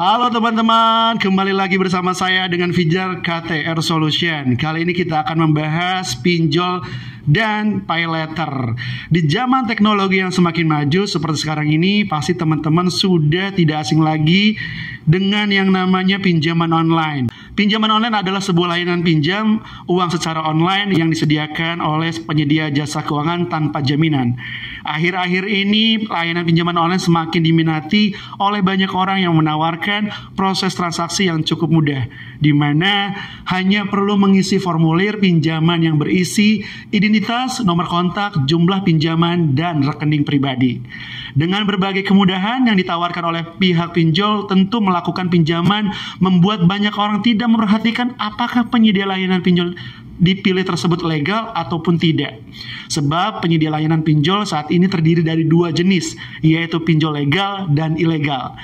Halo teman-teman, kembali lagi bersama saya dengan Fijar KTR Solution. Kali ini kita akan membahas pinjol dan pay letter. Di zaman teknologi yang semakin maju seperti sekarang ini, pasti teman-teman sudah tidak asing lagi dengan yang namanya pinjaman online. Pinjaman online adalah sebuah layanan pinjam uang secara online yang disediakan oleh penyedia jasa keuangan tanpa jaminan. Akhir-akhir ini, layanan pinjaman online semakin diminati oleh banyak orang yang menawarkan proses transaksi yang cukup mudah, di mana hanya perlu mengisi formulir pinjaman yang berisi identitas, nomor kontak, jumlah pinjaman, dan rekening pribadi. Dengan berbagai kemudahan yang ditawarkan oleh pihak pinjol, tentu melakukan pinjaman membuat banyak orang tidak memperhatikan apakah penyedia layanan pinjol dipilih tersebut legal ataupun tidak. Sebab penyedia layanan pinjol saat ini terdiri dari dua jenis, yaitu pinjol legal dan ilegal.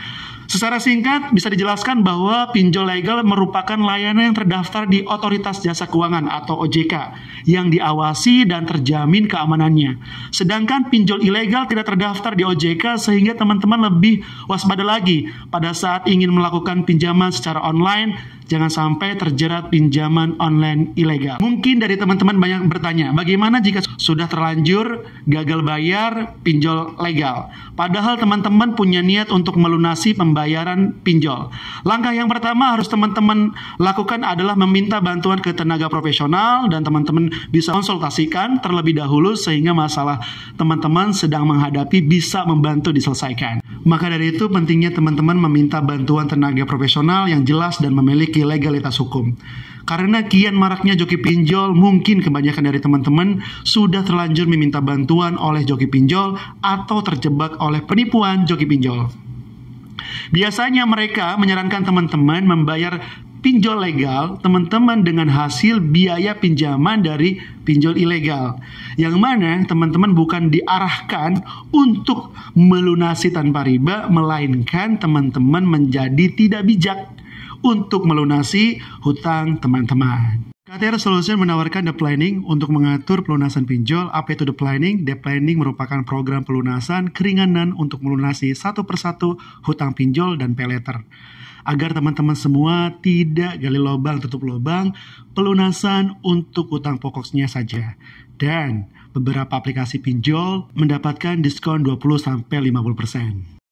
Secara singkat bisa dijelaskan bahwa pinjol legal merupakan layanan yang terdaftar di Otoritas Jasa Keuangan atau OJK yang diawasi dan terjamin keamanannya. Sedangkan pinjol ilegal tidak terdaftar di OJK sehingga teman-teman lebih waspada lagi pada saat ingin melakukan pinjaman secara online. Jangan sampai terjerat pinjaman online ilegal. Mungkin dari teman-teman banyak bertanya, bagaimana jika sudah terlanjur gagal bayar pinjol legal? Padahal teman-teman punya niat untuk melunasi pembayaran pinjol. Langkah yang pertama harus teman-teman lakukan adalah meminta bantuan ke tenaga profesional dan teman-teman bisa konsultasikan terlebih dahulu sehingga masalah teman-teman sedang menghadapi bisa membantu diselesaikan. Maka dari itu pentingnya teman-teman meminta bantuan tenaga profesional yang jelas dan memiliki legalitas hukum. Karena kian maraknya joki pinjol, mungkin kebanyakan dari teman-teman sudah terlanjur meminta bantuan oleh joki pinjol atau terjebak oleh penipuan joki pinjol. Biasanya mereka menyarankan teman-teman membayar pinjol legal teman-teman dengan hasil biaya pinjaman dari pinjol ilegal, yang mana teman-teman bukan diarahkan untuk melunasi tanpa riba, melainkan teman-teman menjadi tidak bijak untuk melunasi hutang teman-teman. KTR Solution menawarkan The Planning untuk mengatur pelunasan pinjol. Apa itu The Planning? The Planning merupakan program pelunasan keringanan untuk melunasi satu persatu hutang pinjol dan pay letter. Agar teman-teman semua tidak gali lubang tutup lubang, pelunasan untuk hutang pokoknya saja. Dan beberapa aplikasi pinjol mendapatkan diskon 20-50%.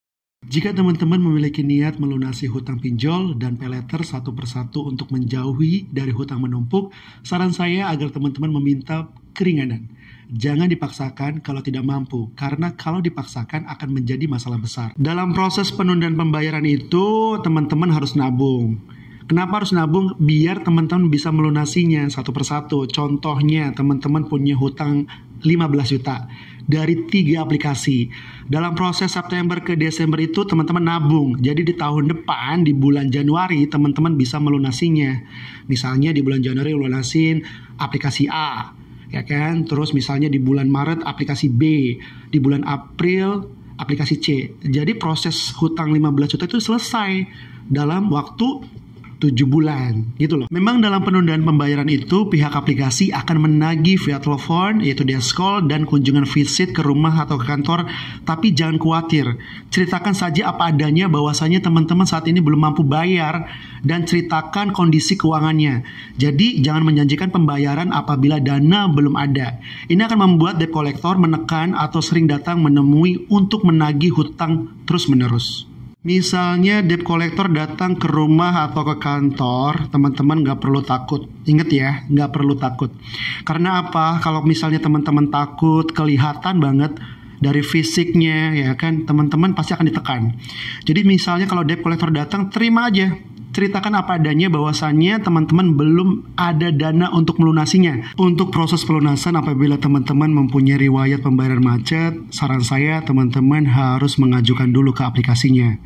Jika teman-teman memiliki niat melunasi hutang pinjol dan pay letter satu persatu untuk menjauhi dari hutang menumpuk, saran saya agar teman-teman meminta keringanan. Jangan dipaksakan kalau tidak mampu, karena kalau dipaksakan akan menjadi masalah besar. Dalam proses penundaan pembayaran itu, teman-teman harus nabung. Kenapa harus nabung? Biar teman-teman bisa melunasinya satu persatu. Contohnya, teman-teman punya hutang 15 juta dari 3 aplikasi. Dalam proses September ke Desember itu teman-teman nabung. Jadi di tahun depan, di bulan Januari, teman-teman bisa melunasinya. Misalnya di bulan Januari lunasin aplikasi A, ya kan? Terus misalnya di bulan Maret aplikasi B, di bulan April aplikasi C. Jadi proses hutang 15 juta itu selesai dalam waktu 7 bulan, gitu loh. Memang dalam penundaan pembayaran itu, pihak aplikasi akan menagih via telepon, yaitu desk call, dan kunjungan visit ke rumah atau ke kantor. Tapi jangan khawatir, ceritakan saja apa adanya bahwasanya teman-teman saat ini belum mampu bayar, dan ceritakan kondisi keuangannya. Jadi jangan menjanjikan pembayaran apabila dana belum ada. Ini akan membuat debt collector menekan atau sering datang menemui untuk menagih hutang terus-menerus. Misalnya debt collector datang ke rumah atau ke kantor, teman-teman nggak perlu takut. Ingat ya, nggak perlu takut. Karena apa? Kalau misalnya teman-teman takut, kelihatan banget dari fisiknya, ya kan, teman-teman pasti akan ditekan. Jadi misalnya kalau debt collector datang, terima aja. Ceritakan apa adanya bahwasannya teman-teman belum ada dana untuk melunasinya. Untuk proses pelunasan apabila teman-teman mempunyai riwayat pembayaran macet, saran saya teman-teman harus mengajukan dulu ke aplikasinya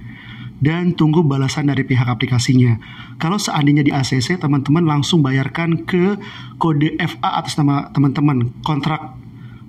dan tunggu balasan dari pihak aplikasinya. Kalau seandainya di ACC, teman-teman langsung bayarkan ke kode FA atas nama teman-teman, kontrak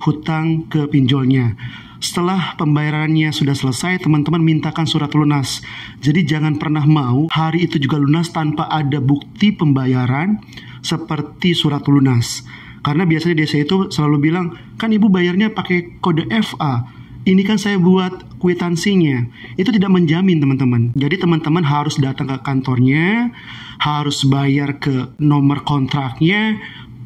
hutang ke pinjolnya. Setelah pembayarannya sudah selesai, teman-teman mintakan surat lunas. Jadi jangan pernah mau hari itu juga lunas tanpa ada bukti pembayaran seperti surat lunas. Karena biasanya DC itu selalu bilang, kan ibu bayarnya pakai kode FA. Ini kan saya buat kwitansinya. Itu tidak menjamin teman-teman. Jadi teman-teman harus datang ke kantornya, harus bayar ke nomor kontraknya,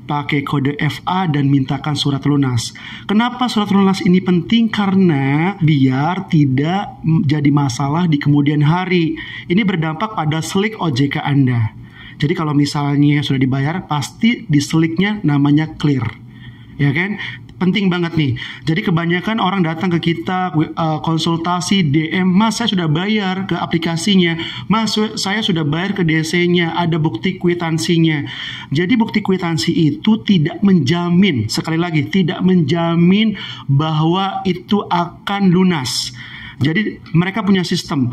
pakai kode FA dan mintakan surat lunas. Kenapa surat lunas ini penting? Karena biar tidak jadi masalah di kemudian hari. Ini berdampak pada slik OJK Anda. Jadi kalau misalnya sudah dibayar, pasti di sliknya namanya clear. Ya kan? Penting banget nih. Jadi kebanyakan orang datang ke kita konsultasi DM, Mas saya sudah bayar ke aplikasinya, Mas saya sudah bayar ke DC-nya, ada bukti kwitansinya. Jadi bukti kwitansi itu tidak menjamin, sekali lagi tidak menjamin bahwa itu akan lunas. Jadi mereka punya sistem.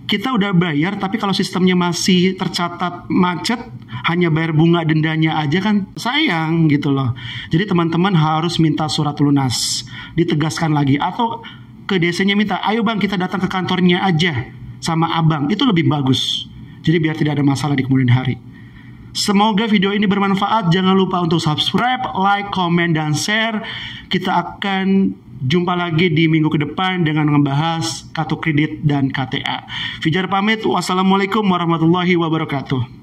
Kita udah bayar, tapi kalau sistemnya masih tercatat macet, hanya bayar bunga dendanya aja kan sayang gitu loh. Jadi teman-teman harus minta surat lunas. Ditegaskan lagi. Atau ke DC-nya minta, ayo bang kita datang ke kantornya aja sama abang. Itu lebih bagus. Jadi biar tidak ada masalah di kemudian hari. Semoga video ini bermanfaat. Jangan lupa untuk subscribe, like, komen, dan share. Kita akan jumpa lagi di minggu ke depan dengan membahas kartu kredit dan KTA. Fijar pamit. Wassalamualaikum warahmatullahi wabarakatuh.